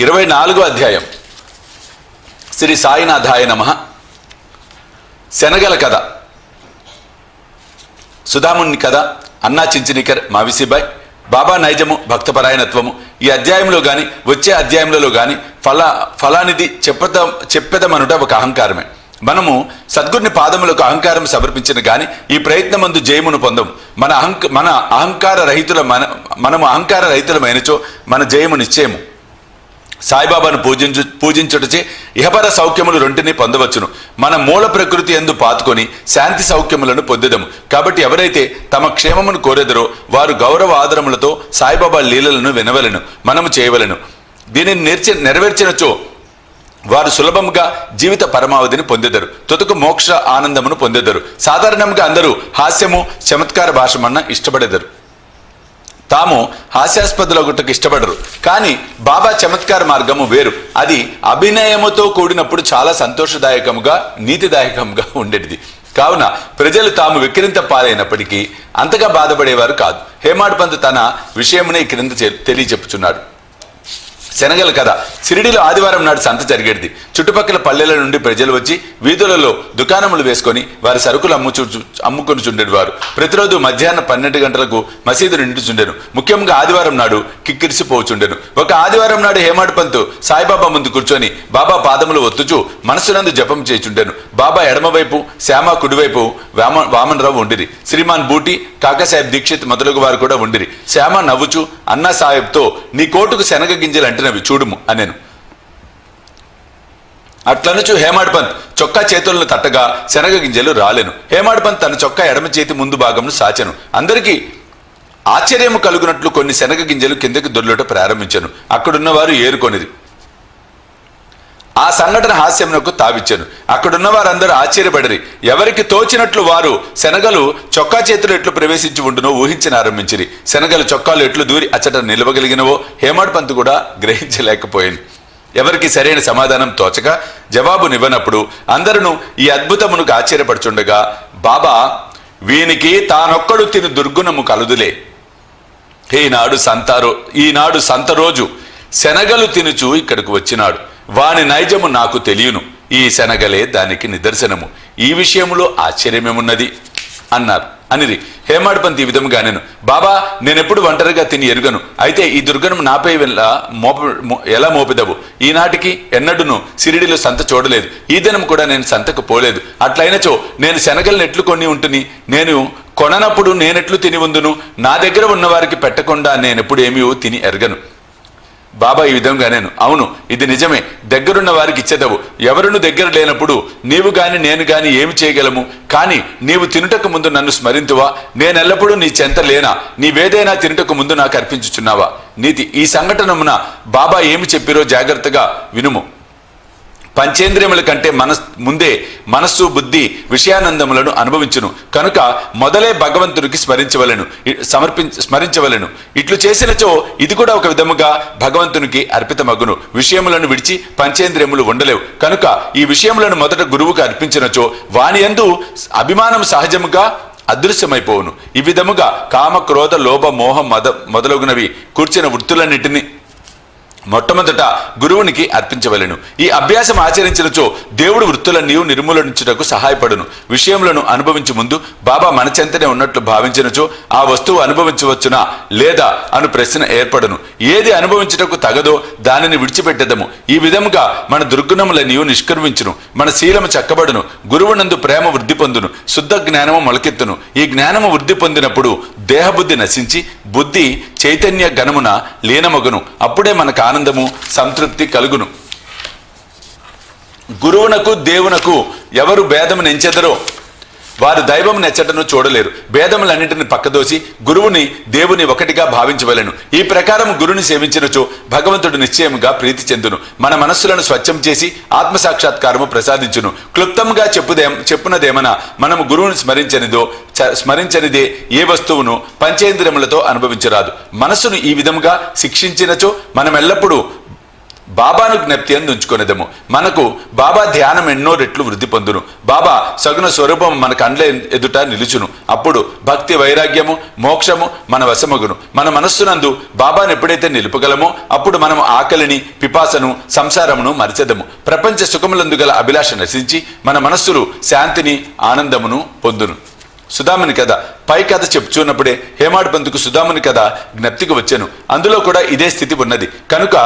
24వ అధ్యాయం. శ్రీ సాయినాథాయ నమః. శనగల కథ. సుధాముని కథ, అన్నా చించినికర్, మావిసిబాయ్, బాబా నైజము, భక్తపరాయణత్వము. ఈ అధ్యాయంలో గాని వచ్చే అధ్యాయంలో గాని ఫలానిది చెప్పెదమనుట ఒక అహంకారమే. మనము సద్గురుని పాదములకు అహంకారం సమర్పించిన గాని ఈ ప్రయత్నమందు జయమును పొందము. మనము అహంకార రహితులమైనచో మన జయము నిశ్చయము. సాయిబాబాను పూజించుటచే ఇహపర సౌఖ్యములు రెంటిని పొందవచ్చును. మన మూల ప్రకృతి యందు పాతుకొని శాంతి సౌఖ్యములను పొందెదము. కాబట్టి ఎవరైతే తమ క్షేమమును కోరెదరో వారు గౌరవ ఆదరములతో సాయిబాబా లీలలను వినవలెను, మనము చేయవలెను. దీనిని నెరవేర్చినచో వారు సులభముగా జీవిత పరమావధిని పొందెదరు, తుదకు మోక్ష ఆనందమును పొందెదరు. సాధారణంగా అందరూ హాస్యము, చమత్కార భాషమన్న ఇష్టపడెదరు. తాము హాస్యాస్పదులగుటకు ఇష్టపడరు. కానీ బాబా చమత్కార మార్గము వేరు. అది అభినయముతో కూడినప్పుడు చాలా సంతోషదాయకముగా, నీతిదాయకముగా ఉండేది. కావున ప్రజలు తాము విక్రింత పాలైనప్పటికీ అంతగా బాధపడేవారు కాదు. హేమాడ్ పంత్ తన విషయమునే క్రింద తెలియచెప్పుచున్నాడు. శనగల కథ. షిరిడీలో ఆదివారం నాడు సంత జరిగేది. చుట్టుపక్కల పల్లెల నుండి ప్రజలు వచ్చి వీధులలో దుకాణములు వేసుకొని వారి సరుకులు అమ్ముకొని చుండేవారు. ప్రతిరోజు మధ్యాహ్నం 12 గంటలకు మసీదు నిండుచుండెను. ముఖ్యంగా ఆదివారం నాడు కిక్కిరిసిపోచుండెను. ఒక ఆదివారం నాడు హేమాడ్ పంత్ సాయిబాబా ముందు కూర్చొని బాబా పాదములు ఒత్తుచు మనసునందు జపం చేయుచుండెను. బాబా ఎడమవైపు, శ్యామ కుడివైపు వామనరావు ఉండిరి. శ్రీమాన్ బూటి, కాకాసాహెబ్ దీక్షిత్ మొదలగు వారు కూడా ఉండిరి. శ్యామ నవ్వుచు అన్నా సాహెబ్తో, నీ కోటుకు శనగ గింజలు అంటినవి చూడుము అనేను. అట్లనుచు హేమాడ్ పంత్ చొక్కా చేతులను తట్టగా శనగ గింజలు రాలెను. హేమాడ్ పంత్ తన చొక్కా ఎడమ చేతి ముందు భాగంను సాచెను. అందరికీ ఆశ్చర్యము కలుగునట్లు కొన్ని శనగ గింజలు కిందకి దొర్లుట ప్రారంభించాను. అక్కడున్న వారు ఏరుకొనిది. ఆ సంఘటన హాస్యమునకు తావిచ్చాను. అక్కడున్న వారందరూ ఆశ్చర్యపడిరి. ఎవరికి తోచినట్లు వారు శనగలు చొక్కా చేతులు ఎట్లు ప్రవేశించి ఉండునో ఊహించనారంభించిరి. శనగలు చొక్కాలు ఎట్లు దూరి అచ్చట నిలవగలిగినవో హేమాడ్ పంత్ కూడా గ్రహించలేకపోయింది. ఎవరికి సరైన సమాధానం తోచక జవాబునివ్వనప్పుడు అందరూ ఈ అద్భుతమునకు ఆశ్చర్యపడుచుండగా బాబా, వీనికి తానొక్కడు తిని దుర్గుణము కలుదులే. ఈనాడు సంత రోజు శనగలు తినుచు ఇక్కడికి వచ్చినాడు. వాని నైజము నాకు తెలియను. ఈ శనగలే దానికి నిదర్శనము. ఈ విషయంలో ఆశ్చర్యమేమున్నది అనిరి. హేమాడ్ పంత్ ఈ విధముగా నేను, బాబా, నేనెప్పుడు ఒంటరిగా తిని ఎరుగను. అయితే ఈ దుర్గణం నాపై ఎలా మోపిదవు? ఈనాటికి ఎన్నడూను షిరిడీలో సంత చూడలేదు. ఈ దినం కూడా నేను సంతకు పోలేదు. అట్లయినచో నేను శనగలను ఎట్లు కొని ఉంటుంది? నేను కొననప్పుడు నేనెట్లు తిని ఉందును? నా దగ్గర ఉన్నవారికి పెట్టకుండా నేనెప్పుడు ఏమీ తిని ఎరగను. బాబా ఈ విధంగా నేను, అవును, ఇది నిజమే. దగ్గరున్న వారికి ఇచ్చేదవు. ఎవరును దగ్గర లేనప్పుడు నీవు గాని నేను గాని ఏమి చేయగలము? కానీ నీవు తినుటకు ముందు నన్ను స్మరింతువా? నేనెల్లప్పుడూ నీ చెంత లేనా? నీవేదైనా తినుటకు ముందు నాకు అర్పించుచున్నావా? నీతి. ఈ సంఘటనమున బాబా ఏమి చెప్పిరో జాగ్రత్తగా వినుము. పంచేంద్రియముల కంటే ముందే మనస్సు, బుద్ధి విషయానందములను అనుభవించును. కనుక మొదలే భగవంతుడికి స్మరించవలెను. ఇట్లు చేసినచో ఇది కూడా ఒక విధముగా భగవంతునికి అర్పితమగును. విషయములను విడిచి పంచేంద్రియములు ఉండలేవు. కనుక ఈ విషయములను మొదట గురువుకు అర్పించినచో వాని యందు అభిమానం సహజముగా అదృశ్యమైపోవును. ఈ విధముగా కామ, క్రోధ, లోభ, మోహం, మొదలగునవి కూర్చిన వృత్తులన్నిటిని మొట్టమొదట గురువునికి అర్పించవలెను. ఈ అభ్యాసం ఆచరించినచో దేవుడు వృత్తులన్నీ నిర్మూలించుటకు సహాయపడును. విషయములను అనుభవించు ముందు బాబా మన చెంతనే ఉన్నట్లు భావించినచో ఆ వస్తువు అనుభవించవచ్చునా లేదా అను ప్రశ్న ఏర్పడును. ఏది అనుభవించుటకు తగదో దానిని విడిచిపెట్టెదము. ఈ విధముగా మన దుర్గుణములన్నీ నిష్క్రమించును. మన శీలము చక్కబడును. గురువునందు ప్రేమ వృద్ధి పొందును. శుద్ధ జ్ఞానము మొలకెత్తును. ఈ జ్ఞానము వృద్ధి పొందినప్పుడు దేహబుద్ధి నశించి బుద్ధి చైతన్య గణమున లీనమగును. అప్పుడే మనకు ఆనందము, సంతృప్తి కలుగును. గురువునకు దేవునకు ఎవరు భేదము నెంచెదరో వారు దైవం నెచ్చటను చూడలేరు. భేదములన్నింటిని పక్కదోసి గురువుని, దేవుని ఒకటిగా భావించవలెను. ఈ ప్రకారం గురుని సేవించినచో భగవంతుడు నిశ్చయముగా ప్రీతి చెందును. మన మనస్సులను స్వచ్ఛం చేసి ఆత్మసాక్షాత్కారము ప్రసాదించును. క్లుప్తంగా చెప్పునదేమనా మనము గురువుని స్మరించనిదే ఏ వస్తువును పంచేంద్రియములతో అనుభవించరాదు. మనస్సును ఈ విధముగా శిక్షించినచో మనమెల్లప్పుడూ బాబాను జ్ఞప్తి అందు ఉంచుకొనేదము. మనకు బాబా ధ్యానం ఎన్నో రెట్లు వృద్ధి పొందును. బాబా సగుణ స్వరూపం మన కండ్ల ఎదుట నిలుచును. అప్పుడు భక్తి, వైరాగ్యము, మోక్షము మన వశమగును. మన మనస్సునందు బాబాను ఎప్పుడైతే నిలుపగలమో అప్పుడు మనము ఆకలిని, పిపాసను, సంసారమును మరిచెదము. ప్రపంచ సుఖములందు గల అభిలాష నశించి మన మనస్సులు శాంతిని, ఆనందమును పొందును. సుధాముని కథ పై కథ చెప్పుచున్నప్పుడే హేమాడ్ పంతుకు సుధాముని కథ జ్ఞప్తికి వచ్చాను. అందులో కూడా ఇదే స్థితి ఉన్నది కనుక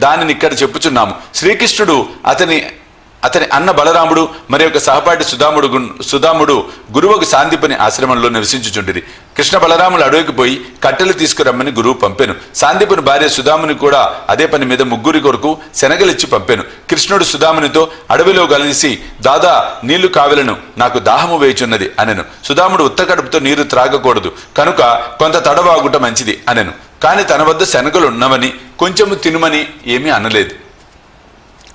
దానిని ఇక్కడ చెప్పుచున్నాము. శ్రీకృష్ణుడు అతని అన్న బలరాముడు మరి ఒక సహపాఠి సుధాముడు గురువుకు సాందీపని ఆశ్రమంలో నివసించుచుండిరి. కృష్ణ బలరాములు అడవికి పోయి కట్టెలు తీసుకురమ్మని గురువు పంపెను. సాందీపుని భార్య సుధాముని కూడా అదే పని మీద ముగ్గురి కొరకు శనగలిచ్చి పంపెను. కృష్ణుడు సుధామునితో అడవిలో కలిసి దాదా నీళ్లు కావలను, నాకు దాహము వేయుచున్నది అనెను. సుధాముడు ఉత్త కడుపుతో నీరు త్రాగకూడదు కనుక కొంత తడవాగుట మంచిది అనెను. కాని తన వద్ద శనగలు ఉన్నవని కొంచెము తినుమని ఏమీ అనలేదు.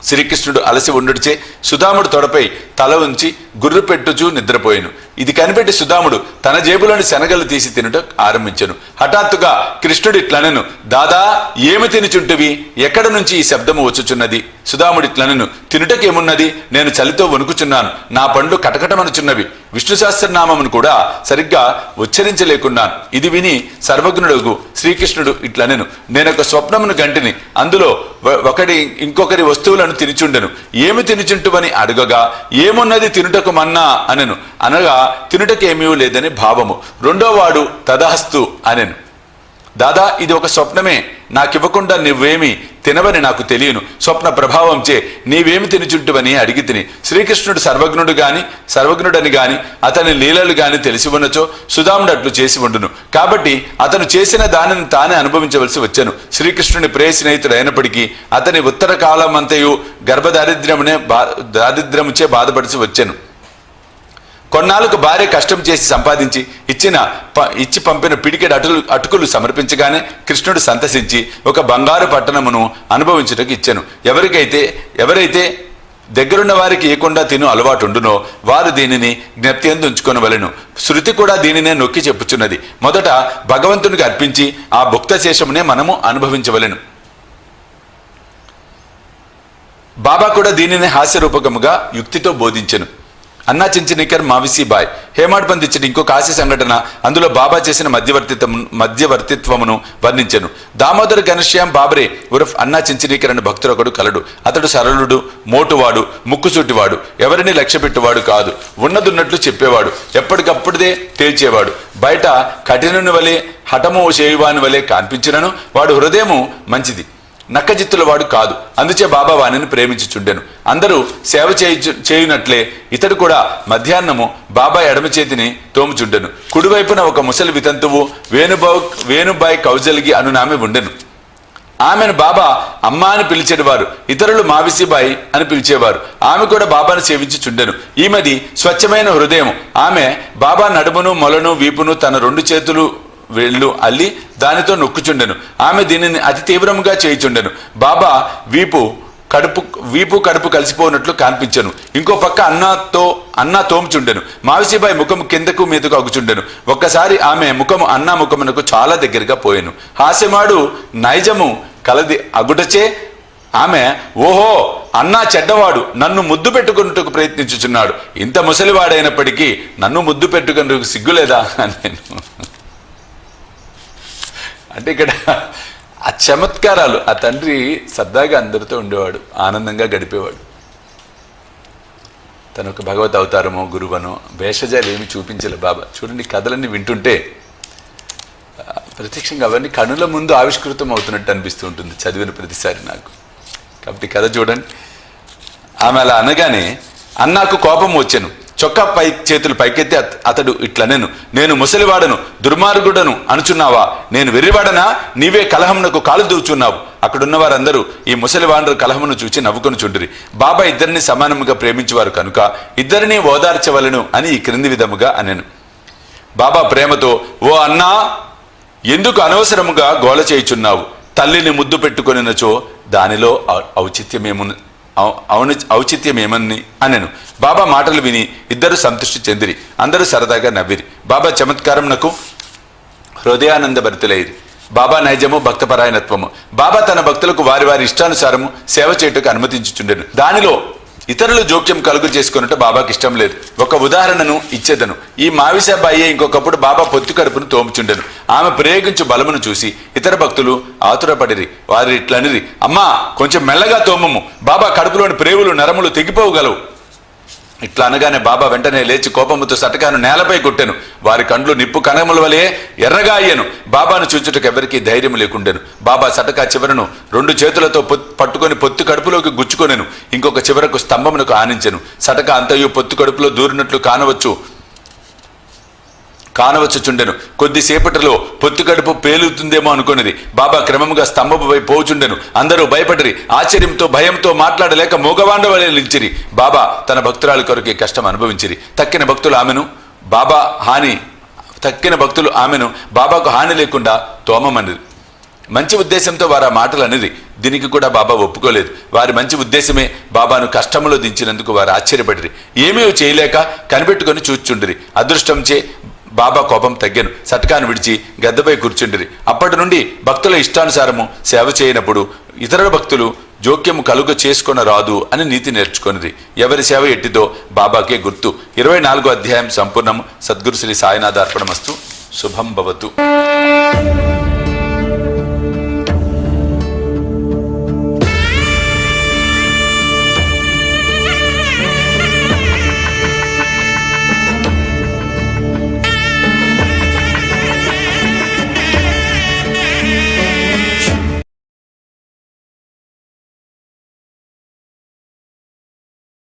శ్రీకృష్ణుడు అలసి ఉండుడిచే సుధాముడు తొడపై తల ఉంచి గుర్రు పెట్టుచూ నిద్రపోయాను. ఇది కనిపెట్టి సుధాముడు తన జేబులోని శనగలు తీసి తినుట ఆరంభించెను. హఠాత్తుగా కృష్ణుడు ఇట్లనెను, దాదా ఏమి తినుచుంటివి? ఎక్కడ నుంచి ఈ శబ్దము వచ్చుచున్నది? సుధాముడు ఇట్లనెను, తినుటకేమున్నది? నేను చలితో వణుకుచున్నాను, నా పండ్లు కటకటమనుచున్నవి, విష్ణు సహస్రనామమును కూడా సరిగ్గా ఉచ్చరించలేకున్నాను. ఇది విని సర్వజ్ఞుడు శ్రీకృష్ణుడు ఇట్లనెను, నేనొక స్వప్నమును గంటిని, అందులో ఇంకొకరి వస్తువులను తినుచుండెను. ఏమి తినుచుంటువని అడగగా ఏమున్నది తినుటకు మన్నా అనెను. అనగా తినుటకేమీ లేదని భావము. రెండో వాడు తదాస్తు అనెను, దాదా ఇది ఒక స్వప్నమే, నాకివ్వకుండా నువ్వేమి తినవని నాకు తెలియను. స్వప్న ప్రభావంచే నీవేమి తినుచుంటువని అడిగి తిని. శ్రీకృష్ణుడు సర్వజ్ఞుడని గాని అతని లీలలు గాని తెలిసి ఉన్నచో సుధాముడు అట్లు చేసి ఉండును. కాబట్టి అతను చేసిన దానిని తానే అనుభవించవలసి వచ్చెను. శ్రీకృష్ణుని ప్రియ స్నేహితుడు అయినప్పటికీ అతని ఉత్తర కాలమంతయు దారిద్ర్యముచే బాధపడిసి వచ్చెను. కొన్నాళ్ళకు భార్య కష్టం చేసి సంపాదించి ఇచ్చి పంపిన పిడికెడు అటుకులు సమర్పించగానే కృష్ణుడు సంతసించి ఒక బంగారు పట్టణమును అనుభవించుటకు ఇచ్చెను. ఎవరైతే దగ్గరున్న వారికి ఇవ్వకుండా తిను అలవాటుండునో వారు దీనిని జ్ఞప్తి యందు ఉంచుకొనవలెను. శృతి కూడా దీనినే నొక్కి చెప్పుచున్నది. మొదట భగవంతునికి అర్పించి ఆ భుక్త శేషమునే మనము అనుభవించవలెను. బాబా కూడా దీనిని హాస్యరూపకముగా యుక్తితో బోధించెను. అన్నా చించనీకర్ మావిసీబాయ్ హేమాడ్ పంత్ ఇచ్చిన ఇంకొక హాస్య సంఘటన అందులో బాబా చేసిన మధ్యవర్తిత్వమును వర్ణించెను. దామోదర్ ఘనశ్యామ్ బాబరే ఉరఫ్ అన్నా చించనీకర్ అనే భక్తుడొకడు కలడు. అతడు సరళుడు, మోటువాడు, ముక్కుసూటివాడు, ఎవరిని లక్ష్యపెట్టువాడు కాదు. ఉన్నదున్నట్లు చెప్పేవాడు, ఎప్పటికప్పుడుదే తేల్చేవాడు. బయట కఠినుని వలె హఠము చేయువాని వలె కనిపించినను వాడు హృదయము మంచిది, నక్కజిత్తుల వాడు కాదు. అందుచే బాబా వాణిని ప్రేమించుచుండెను. అందరూ సేవ చేయునట్లే ఇతడు కూడా మధ్యాహ్నము బాబా ఎడమ చేతిని తోముచుండెను. కుడివైపున ఒక ముసలి వితంతువు వేణుబాయ్ కౌజల్గి అనునామె ఉండెను. ఆమెను బాబా అమ్మ అని పిలిచేవారు, ఇతరులు మావిసిబాయి అని పిలిచేవారు. ఆమె కూడా బాబాను సేవించుచుండెను. ఈమెది స్వచ్ఛమైన హృదయం. ఆమె బాబా నడుమును, మొలను, వీపును తన 2 చేతులు వేళ్ళు అల్లి దానితో నొక్కుచుండెను. ఆమె దీనిని అతి తీవ్రంగా చేయుచుండెను. బాబా వీపు కడుపు కలిసిపోయినట్లు కనిపించెను. ఇంకో పక్క అన్నా తోముచుండెను. మావిసిబాయి ముఖము కిందకు మీదకు అగుచుండెను. ఒక్కసారి ఆమె ముఖము అన్నా ముఖమునకు చాలా దగ్గరగా పోయెను. హాస్యమాడు నైజము కలది అగుటచే ఆమె, ఓహో అన్నా చెడ్డవాడు, నన్ను ముద్దు పెట్టుకున్నట్టుకు ప్రయత్నించుచున్నాడు. ఇంత ముసలివాడైనప్పటికీ నన్ను ముద్దు పెట్టుకున్నట్టుకు సిగ్గులేదా అని నేను అంటే ఇక్కడ ఆ చమత్కారాలు. ఆ తండ్రి సరదాగా అందరితో ఉండేవాడు, ఆనందంగా గడిపేవాడు. తను ఒక భగవత్ అవతారమో గురువనో భేషజాలు ఏమి చూపించలే బాబా. చూడండి కథలన్నీ వింటుంటే ప్రత్యక్షంగా అవన్నీ కనుల ముందు ఆవిష్కృతం అవుతున్నట్టు అనిపిస్తూ ఉంటుంది చదివిన ప్రతిసారి నాకు. కాబట్టి కథ చూడండి. ఆమె అలా అనగానే అన్నాకు కోపం వచ్చెను. చొక్కా చేతులు పైకెత్తి అతడు ఇట్లనెను, నేను ముసలివాడను, దుర్మార్గుడను అనుచున్నావా? నేను వెర్రివాడనా? నీవే కలహమునకు కాలు దూచున్నావు. అక్కడున్న వారందరూ ఈ ముసలివాండ్రు కలహమును చూచి నవ్వుకొని చుండిరి. బాబా ఇద్దరిని సమానముగా ప్రేమించేవారు కనుక ఇద్దరిని ఓదార్చవలను అని ఈ క్రింది విధముగా అనెను. బాబా ప్రేమతో, ఓ అన్నా, ఎందుకు అనవసరముగా గోల చేయుచున్నావు? తల్లిని ముద్దు పెట్టుకొనినచో దానిలో ఔచిత్యమేమని అనెను. బాబా మాటలు విని ఇద్దరు సంతృష్టి చెందిరి. అందరూ సరదాగా నవ్విరి. బాబా చమత్కారం నాకు హృదయానంద భరితులైరి. బాబా నైజము భక్తపరాయణత్వము. బాబా తన భక్తులకు వారి వారి ఇష్టానుసారము సేవ చేయుటకు అనుమతించుచుండెను. దానిలో ఇతరులు జోక్యం కలుగు చేసుకున్నట్టు బాబాకి ఇష్టం లేదు. ఒక ఉదాహరణను ఇచ్చేదను. ఈ మావిసాబాయి ఇంకొకప్పుడు బాబా పొత్తి కడుపును తోముచుండెను. ఆమె ప్రయోగించు బలమును చూసి ఇతర భక్తులు ఆతురపడిరి. వారి ఇట్లనిరి, అమ్మా కొంచెం మెల్లగా తోమము, బాబా కడుపులోని ప్రేవులు నరములు తెగిపోగలవు. ఇట్లా అనగానే బాబా వెంటనే లేచి కోపముతో సటకాను నేలపై కొట్టెను. వారి కండ్లు నిప్పు కణముల వలె ఎర్రగా అయ్యను. బాబాను చూచుటకు ఎవరికీ ధైర్యం లేకుండెను. బాబా సటకా చివరను 2 చేతులతో పట్టుకొని పొత్తు కడుపులోకి గుచ్చుకొనెను. ఇంకొక చివరకు స్తంభమునకు ఆనించెను. సటక అంతయు పొత్తు కడుపులో దూరినట్లు కానవచ్చుచుండెను. కొద్దిసేపటిలో పొత్తు కడుపు పేలుతుందేమో అనుకున్నది. బాబా క్రమముగా స్తంభపు వైపు పోచుండెను. అందరూ భయపడిరి. ఆశ్చర్యంతో భయంతో మాట్లాడలేక మూగవాండ వలె నిలిచిరి. బాబా తన భక్తురాలి కొరకు కష్టం అనుభవించిరి. తక్కిన భక్తులు ఆమెను బాబాకు హాని లేకుండా తోమమనిరి. మంచి ఉద్దేశంతో వారు ఆ మాటలు అనేది. దీనికి కూడా బాబా ఒప్పుకోలేదు. వారి మంచి ఉద్దేశమే బాబాను కష్టంలో దించినందుకు వారు ఆశ్చర్యపడిరి. ఏమీ చేయలేక కనిపెట్టుకొని చూచుండిరి. అదృష్టంచే బాబా కోపం తగ్గెను. సటకాను విడిచి గద్దపై కూర్చుండిరి. అప్పటి నుండి భక్తుల ఇష్టానుసారము సేవ చేయనప్పుడు ఇతర భక్తులు జోక్యము కలుగ చేసుకొన రాదు అని నీతి నేర్చుకొనిది. ఎవరి సేవ ఎట్టిదో బాబాకే గుర్తు. 24వ అధ్యాయం సంపూర్ణం. సద్గురు శ్రీ సాయినాథ అర్పణమస్తు. శుభం భవతు.